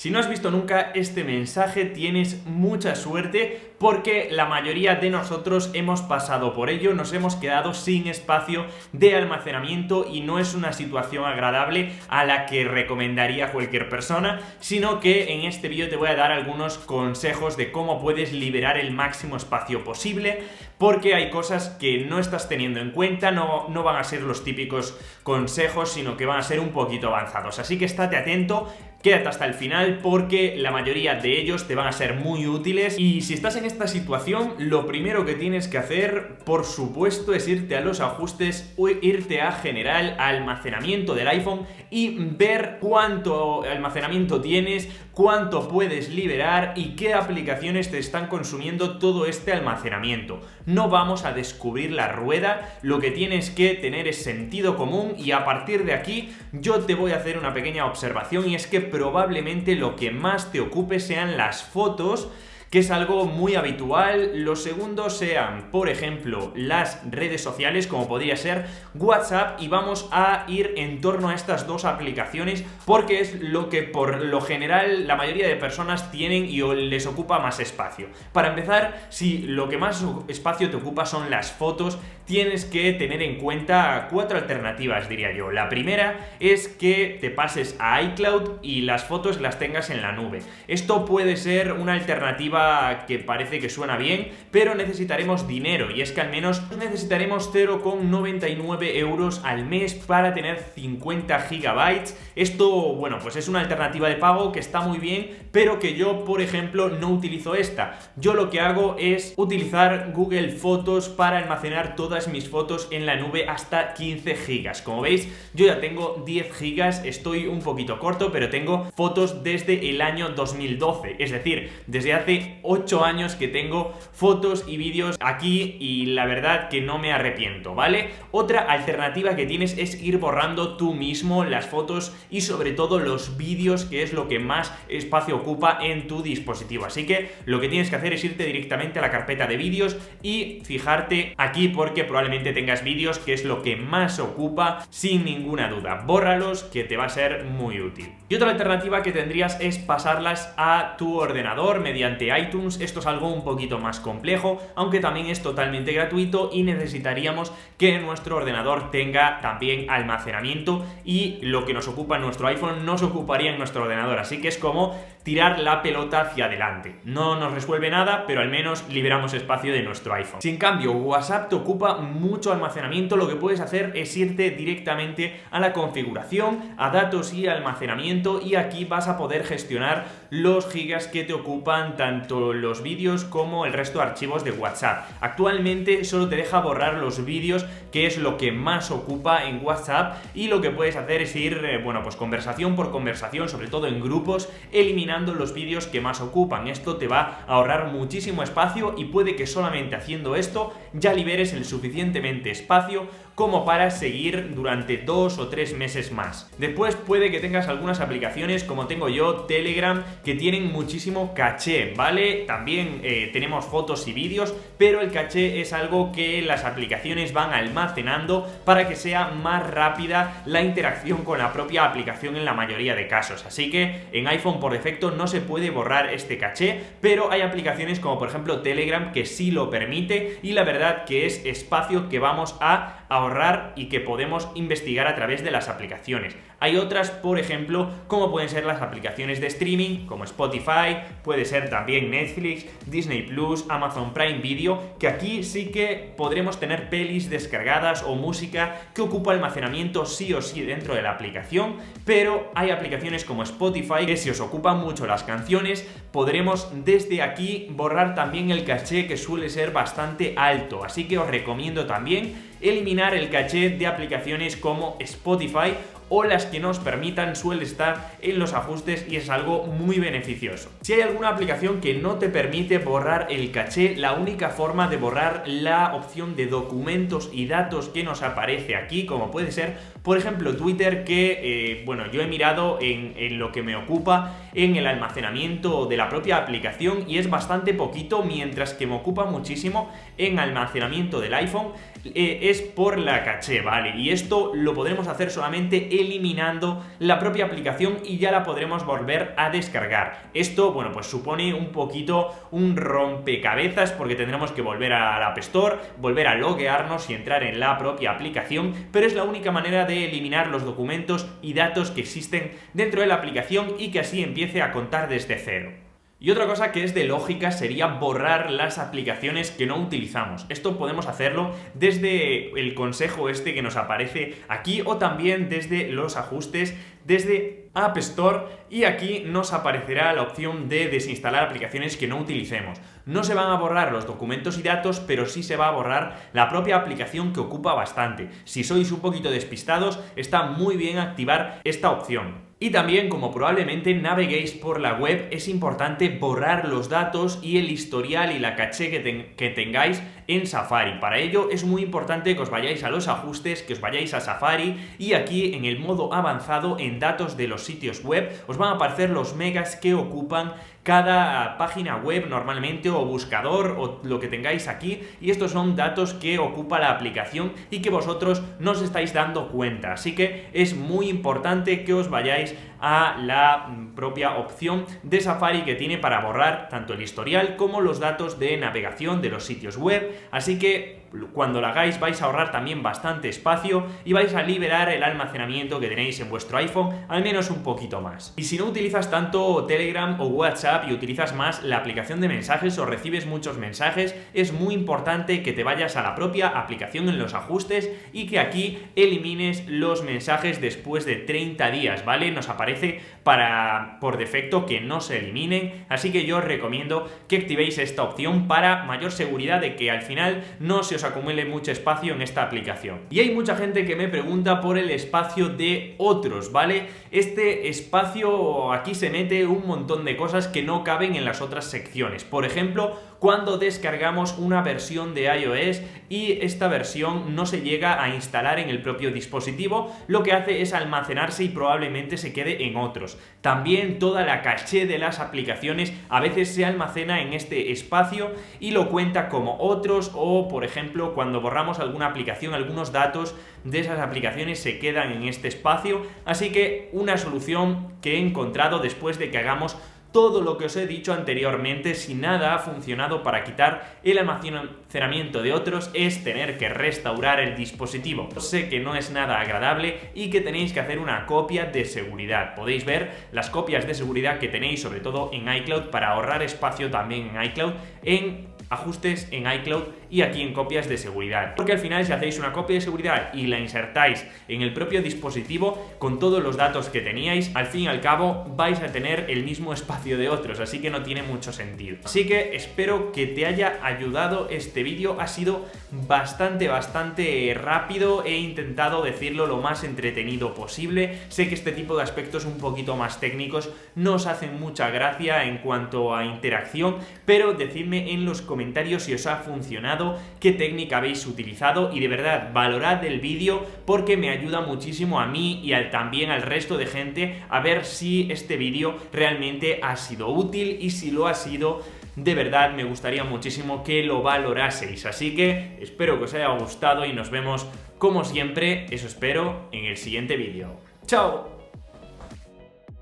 Si no has visto nunca este mensaje, tienes mucha suerte porque la mayoría de nosotros hemos pasado por ello, nos hemos quedado sin espacio de almacenamiento y no es una situación agradable a la que recomendaría cualquier persona, sino que en este vídeo te voy a dar algunos consejos de cómo puedes liberar el máximo espacio posible, porque hay cosas que no estás teniendo en cuenta, no van a ser los típicos consejos, sino que van a ser un poquito avanzados. Así que estate atento. Quédate hasta el final porque la mayoría de ellos te van a ser muy útiles. Y si estás en esta situación, lo primero que tienes que hacer, por supuesto, es irte a los ajustes o irte a general, a almacenamiento del iPhone y ver cuánto almacenamiento tienes, cuánto puedes liberar y qué aplicaciones te están consumiendo todo este almacenamiento. No vamos a descubrir la rueda, lo que tienes que tener es sentido común y a partir de aquí yo te voy a hacer una pequeña observación y es que probablemente lo que más te ocupe sean las fotos, que es algo muy habitual. Los segundos sean, por ejemplo, las redes sociales, como podría ser WhatsApp, y vamos a ir en torno a estas dos aplicaciones porque es lo que por lo general la mayoría de personas tienen y les ocupa más espacio. Para empezar, si lo que más espacio te ocupa son las fotos, tienes que tener en cuenta 4 alternativas, diría yo. La primera es que te pases a iCloud y las fotos las tengas en la nube. Esto puede ser una alternativa que parece que suena bien, pero necesitaremos dinero, y es que al menos necesitaremos 0,99 euros al mes para tener 50 gigabytes. Esto, bueno, pues es una alternativa de pago que está muy bien, pero que yo, por ejemplo, no utilizo esta. Yo lo que hago es utilizar Google Fotos para almacenar todas mis fotos en la nube hasta 15 gigas. Como veis, yo ya tengo 10 gigas, estoy un poquito corto, pero tengo fotos desde el año 2012, es decir, desde hace 8 años que tengo fotos y vídeos aquí y la verdad que no me arrepiento, ¿vale? Otra alternativa que tienes es ir borrando tú mismo las fotos y sobre todo los vídeos, que es lo que más espacio ocupa en tu dispositivo. Así que lo que tienes que hacer es irte directamente a la carpeta de vídeos y fijarte aquí porque probablemente tengas vídeos, que es lo que más ocupa sin ninguna duda. Bórralos, que te va a ser muy útil. Y otra alternativa que tendrías es pasarlas a tu ordenador mediante iTunes. Esto es algo un poquito más complejo, aunque también es totalmente gratuito y necesitaríamos que nuestro ordenador tenga también almacenamiento y lo que nos ocupa en nuestro iPhone nos ocuparía en nuestro ordenador, así que es como tirar la pelota hacia adelante. No nos resuelve nada, pero al menos liberamos espacio de nuestro iPhone. Si en cambio WhatsApp te ocupa mucho almacenamiento, lo que puedes hacer es irte directamente a la configuración, a datos y almacenamiento, y aquí vas a poder gestionar los gigas que te ocupan tanto los vídeos como el resto de archivos de WhatsApp. Actualmente solo te deja borrar los vídeos, que es lo que más ocupa en WhatsApp, y lo que puedes hacer es ir, pues conversación por conversación, sobre todo en grupos, eliminando los vídeos que más ocupan. Esto te va a ahorrar muchísimo espacio y puede que solamente haciendo esto ya liberes el suficientemente espacio como para seguir durante 2 o 3 meses más. Después puede que tengas algunas aplicaciones, como tengo yo, Telegram, que tienen muchísimo caché, ¿vale? También tenemos fotos y vídeos, pero el caché es algo que las aplicaciones van almacenando para que sea más rápida la interacción con la propia aplicación en la mayoría de casos. Así que en iPhone por defecto no se puede borrar este caché, pero hay aplicaciones como por ejemplo Telegram que sí lo permite, y la verdad que es espacio que vamos a ahorrar y que podemos investigar a través de las aplicaciones. Hay otras, por ejemplo, como pueden ser las aplicaciones de streaming, como Spotify, puede ser también Netflix, Disney Plus, Amazon Prime Video, que aquí sí que podremos tener pelis descargadas o música que ocupa almacenamiento sí o sí dentro de la aplicación, pero hay aplicaciones como Spotify que si os ocupan mucho las canciones, podremos desde aquí borrar también el caché, que suele ser bastante alto, así que os recomiendo también eliminar el caché de aplicaciones como Spotify o las que nos permitan, suele estar en los ajustes y es algo muy beneficioso. Si hay alguna aplicación que no te permite borrar el caché, la única forma de borrar la opción de documentos y datos que nos aparece aquí, como puede ser Por ejemplo, Twitter, que bueno, yo he mirado en lo que me ocupa en el almacenamiento de la propia aplicación y es bastante poquito, mientras que me ocupa muchísimo en almacenamiento del iPhone, es por la caché, ¿vale? Y esto lo podremos hacer solamente eliminando la propia aplicación y ya la podremos volver a descargar. Esto, bueno, pues supone un poquito un rompecabezas porque tendremos que volver a la App Store, volver a loguearnos y entrar en la propia aplicación, pero es la única manera de eliminar los documentos y datos que existen dentro de la aplicación y que así empiece a contar desde cero. Y otra cosa que es de lógica sería borrar las aplicaciones que no utilizamos. Esto podemos hacerlo desde el consejo este que nos aparece aquí o también desde los ajustes, desde App Store, y aquí nos aparecerá la opción de desinstalar aplicaciones que no utilicemos. No se van a borrar los documentos y datos, pero sí se va a borrar la propia aplicación que ocupa bastante. Si sois un poquito despistados, está muy bien activar esta opción. Y también, como probablemente naveguéis por la web, es importante borrar los datos y el historial y la caché que tengáis en Safari. Para ello es muy importante que os vayáis a los ajustes, que os vayáis a Safari y aquí en el modo avanzado, en datos de los sitios web, os van a aparecer los megas que ocupan cada página web normalmente o buscador o lo que tengáis aquí, y estos son datos que ocupa la aplicación y que vosotros no os estáis dando cuenta, así que es muy importante que os vayáis a la propia opción de Safari que tiene para borrar tanto el historial como los datos de navegación de los sitios web, así que cuando lo hagáis vais a ahorrar también bastante espacio y vais a liberar el almacenamiento que tenéis en vuestro iPhone al menos un poquito más. Y si no utilizas tanto Telegram o WhatsApp y utilizas más la aplicación de mensajes o recibes muchos mensajes, es muy importante que te vayas a la propia aplicación en los ajustes y que aquí elimines los mensajes después de 30 días, ¿vale? Nos aparece por defecto que no se eliminen, así que yo os recomiendo que activéis esta opción para mayor seguridad de que al final no se os acumule mucho espacio en esta aplicación. Y hay mucha gente que me pregunta por el espacio de otros, ¿vale? Este espacio, aquí se mete un montón de cosas que no caben en las otras secciones. Por ejemplo, cuando descargamos una versión de iOS y esta versión no se llega a instalar en el propio dispositivo, lo que hace es almacenarse y probablemente se quede en otros. También toda la caché de las aplicaciones a veces se almacena en este espacio y lo cuenta como otros, o por ejemplo cuando borramos alguna aplicación, algunos datos de esas aplicaciones se quedan en este espacio, así que una solución que he encontrado después de que hagamos todo lo que os he dicho anteriormente, si nada ha funcionado para quitar el almacenamiento de otros, es tener que restaurar el dispositivo. Sé que no es nada agradable y que tenéis que hacer una copia de seguridad. Podéis ver las copias de seguridad que tenéis, sobre todo en iCloud, para ahorrar espacio también en iCloud, en ajustes en iCloud y aquí en copias de seguridad, porque al final si hacéis una copia de seguridad y la insertáis en el propio dispositivo con todos los datos que teníais, al fin y al cabo vais a tener el mismo espacio de otros, así que no tiene mucho sentido. Así que espero que te haya ayudado este vídeo, ha sido bastante rápido, he intentado decirlo lo más entretenido posible, sé que este tipo de aspectos un poquito más técnicos no os hacen mucha gracia en cuanto a interacción, pero decidme en los comentarios si os ha funcionado, qué técnica habéis utilizado y de verdad valorad el vídeo porque me ayuda muchísimo a mí y también al resto de gente a ver si este vídeo realmente ha sido útil, y si lo ha sido, de verdad me gustaría muchísimo que lo valoraseis. Así que espero que os haya gustado y nos vemos como siempre, eso espero, en el siguiente vídeo. ¡Chao!